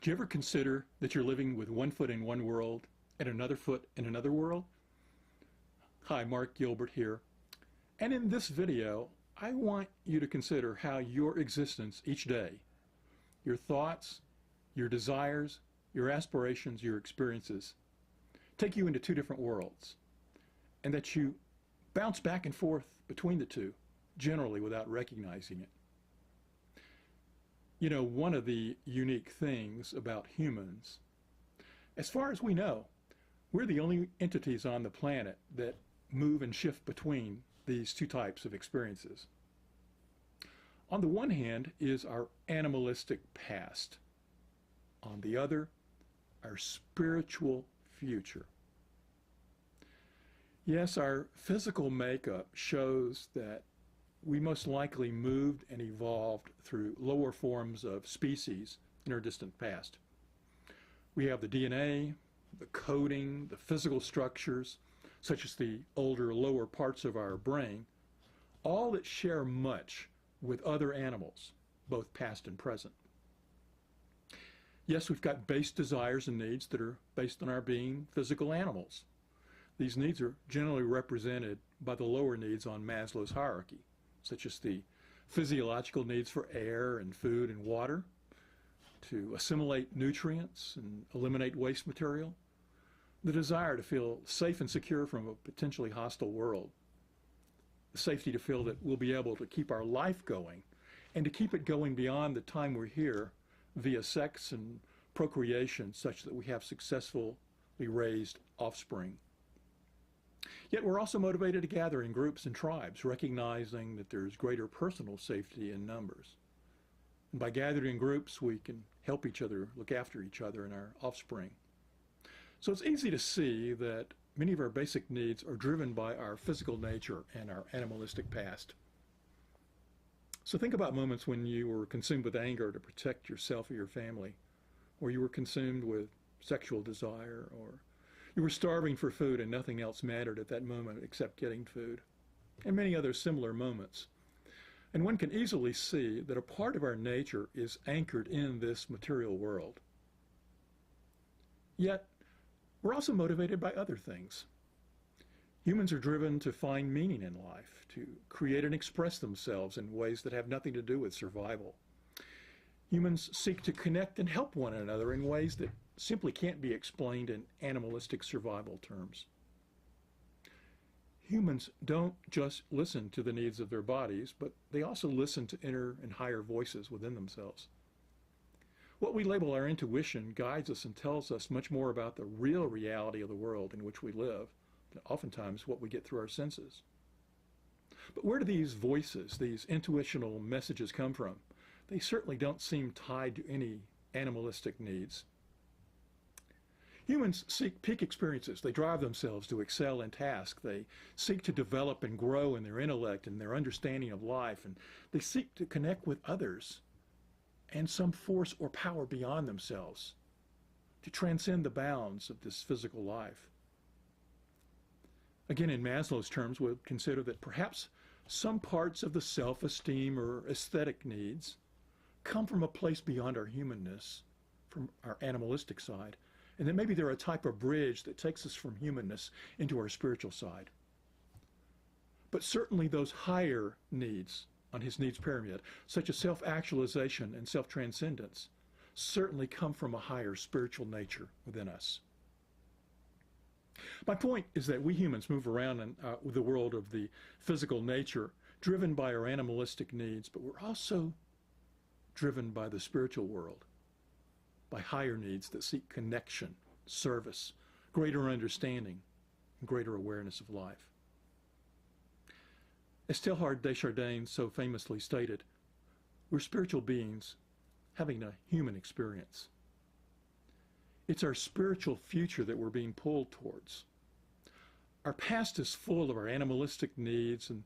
Do you ever consider that you're living with one foot in one world and another foot in another world? Hi, Mark Gilbert here. And in this video, I want you to consider how your existence each day, your thoughts, your desires, your aspirations, your experiences, take you into two different worlds, and that you bounce back and forth between the two, generally without recognizing it. You know, one of the unique things about humans, as far as we know, we're the only entities on the planet that move and shift between these two types of experiences. On the one hand is our animalistic past. On the other, our spiritual future. Yes, our physical makeup shows that we most likely moved and evolved through lower forms of species in our distant past. We have the DNA, the coding, the physical structures, such as the older, lower parts of our brain, all that share much with other animals, both past and present. Yes, we've got base desires and needs that are based on our being physical animals. These needs are generally represented by the lower needs on Maslow's hierarchy, such as the physiological needs for air and food and water, to assimilate nutrients and eliminate waste material, the desire to feel safe and secure from a potentially hostile world, the safety to feel that we'll be able to keep our life going and to keep it going beyond the time we're here via sex and procreation such that we have successfully raised offspring. Yet we're also motivated to gather in groups and tribes, recognizing that there's greater personal safety in numbers. And by gathering in groups, we can help each other, look after each other and our offspring. So it's easy to see that many of our basic needs are driven by our physical nature and our animalistic past. So think about moments when you were consumed with anger to protect yourself or your family, or you were consumed with sexual desire, or you were starving for food and nothing else mattered at that moment except getting food, and many other similar moments. And one can easily see that a part of our nature is anchored in this material world. Yet, we're also motivated by other things. Humans are driven to find meaning in life, to create and express themselves in ways that have nothing to do with survival. Humans seek to connect and help one another in ways that simply can't be explained in animalistic survival terms. Humans don't just listen to the needs of their bodies, but they also listen to inner and higher voices within themselves. What we label our intuition guides us and tells us much more about the real reality of the world in which we live than oftentimes what we get through our senses. But where do these voices, these intuitional messages come from? They certainly don't seem tied to any animalistic needs. Humans seek peak experiences. They drive themselves to excel in tasks. They seek to develop and grow in their intellect and their understanding of life, and they seek to connect with others and some force or power beyond themselves to transcend the bounds of this physical life. Again, in Maslow's terms, we'll consider that perhaps some parts of the self-esteem or aesthetic needs come from a place beyond our humanness, from our animalistic side, and that maybe they're a type of bridge that takes us from humanness into our spiritual side. But certainly those higher needs on his needs pyramid, such as self-actualization and self-transcendence, certainly come from a higher spiritual nature within us. My point is that we humans move around in the world of the physical nature, driven by our animalistic needs, but we're also driven by the spiritual world, by higher needs that seek connection, service, greater understanding, and greater awareness of life. As Teilhard de Chardin so famously stated, we're spiritual beings having a human experience. It's our spiritual future that we're being pulled towards. Our past is full of our animalistic needs and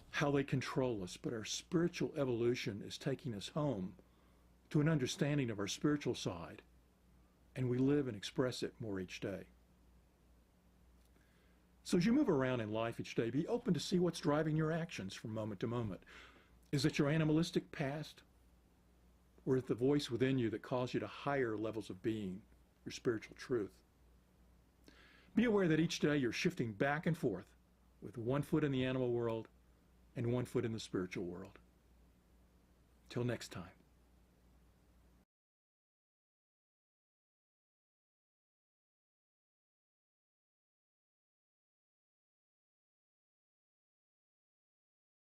how they control us, but our spiritual evolution is taking us home to an understanding of our spiritual side, and we live and express it more each day. So as you move around in life each day, be open to see what's driving your actions from moment to moment. Is it your animalistic past? or is the voice within you that calls you to higher levels of being, your spiritual truth? Be aware that each day you're shifting back and forth with one foot in the animal world and one foot in the spiritual world. Till next time.